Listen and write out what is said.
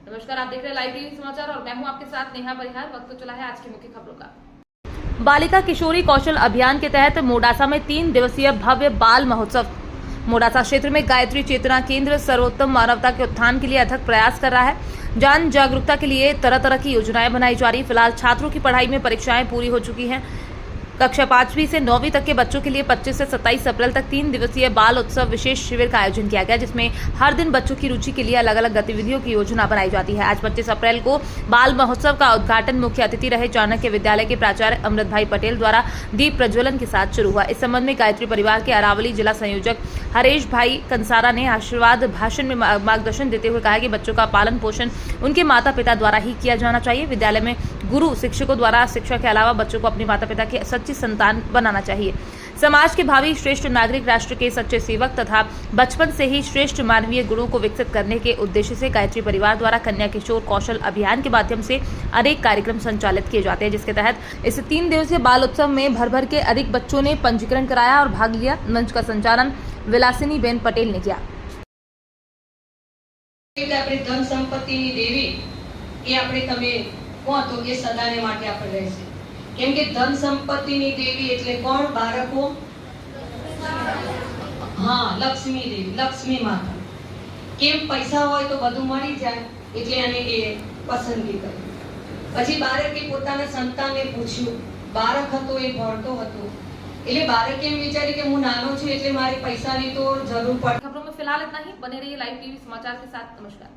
नमस्कार, आप देख रहे हैं लाइव टीवी समाचार और मैं हूं आपके साथ नेहा परिहार। वक्त तो चला है आज की मुख्य खबरों का। बालिका किशोरी कौशल अभियान के तहत मोडासा में 3 दिवसीय भव्य बाल महोत्सव। मोडासा क्षेत्र में गायत्री चेतना केंद्र सर्वोत्तम मानवता के उत्थान के लिए अथक प्रयास कर रहा है। जन जागरूकता के लिए तरह तरह की योजनाएं बनाई जा रही। फिलहाल छात्रों की पढ़ाई में परीक्षाएं पूरी हो चुकी हैं। कक्षा 5वीं से 9वीं तक के बच्चों के लिए 25 से 27 अप्रैल तक 3 दिवसीय बाल उत्सव विशेष शिविर का आयोजन किया गया, जिसमें हर दिन बच्चों की रुचि के लिए अलग अलग गतिविधियों की योजना बनाई जाती है। आज 25 अप्रैल को बाल महोत्सव का उद्घाटन मुख्य अतिथि रहे चाणक्य विद्यालय के प्राचार्य अमृत भाई पटेल द्वारा दीप प्रज्वलन के साथ शुरू हुआ। इस संबंध में गायत्री परिवार के अरावली जिला संयोजक हरेश भाई कंसारा ने आशीर्वाद भाषण में मार्गदर्शन देते हुए कहा कि बच्चों का पालन पोषण उनके माता पिता द्वारा ही किया जाना चाहिए। विद्यालय में गुरु शिक्षकों द्वारा शिक्षा के अलावा बच्चों को अपने माता पिता के सच्ची संतान बनाना चाहिए। समाज के भावी श्रेष्ठ नागरिक, राष्ट्र के सच्चे सेवक तथा बचपन से ही श्रेष्ठ मानवीय गुणों को विकसित करने के उद्देश्य से गायत्री परिवार द्वारा कन्या किशोर कौशल अभियान के माध्यम से अनेक कार्यक्रम संचालित किए जाते हैं, जिसके तहत इस 3 दिवसीय बाल उत्सव में भर के अधिक बच्चों ने पंजीकरण कराया और भाग लिया। मंच का संचालन विलासिनी बेन पटेल ने किया। धन संपत्ति देवी ये આપણે તમે કહો તો કે સદાને માટે આપણે રહેશે, કેમ કે ધન સંપત્તિની દેવી એટલે કોણ? બાળકો, હા, લક્ષ્મી દેવી, લક્ષ્મી માતા. કેમ? પૈસા હોય તો બધું મળી જાય એટલે આને એ પસંદગી કરી. પછી બાળકે પોતાના સંતાનને પૂછ્યું, બાળક હતો એ ભણતો હતો એટલે બાળકે એમ વિચાર્યું કે હું નાનો છું એટલે મારે પૈસાની તો જરૂર પડે। खबरों में फिलहाल इतना ही। बने रहिए लाइव टीवी समाचार के साथ। नमस्कार।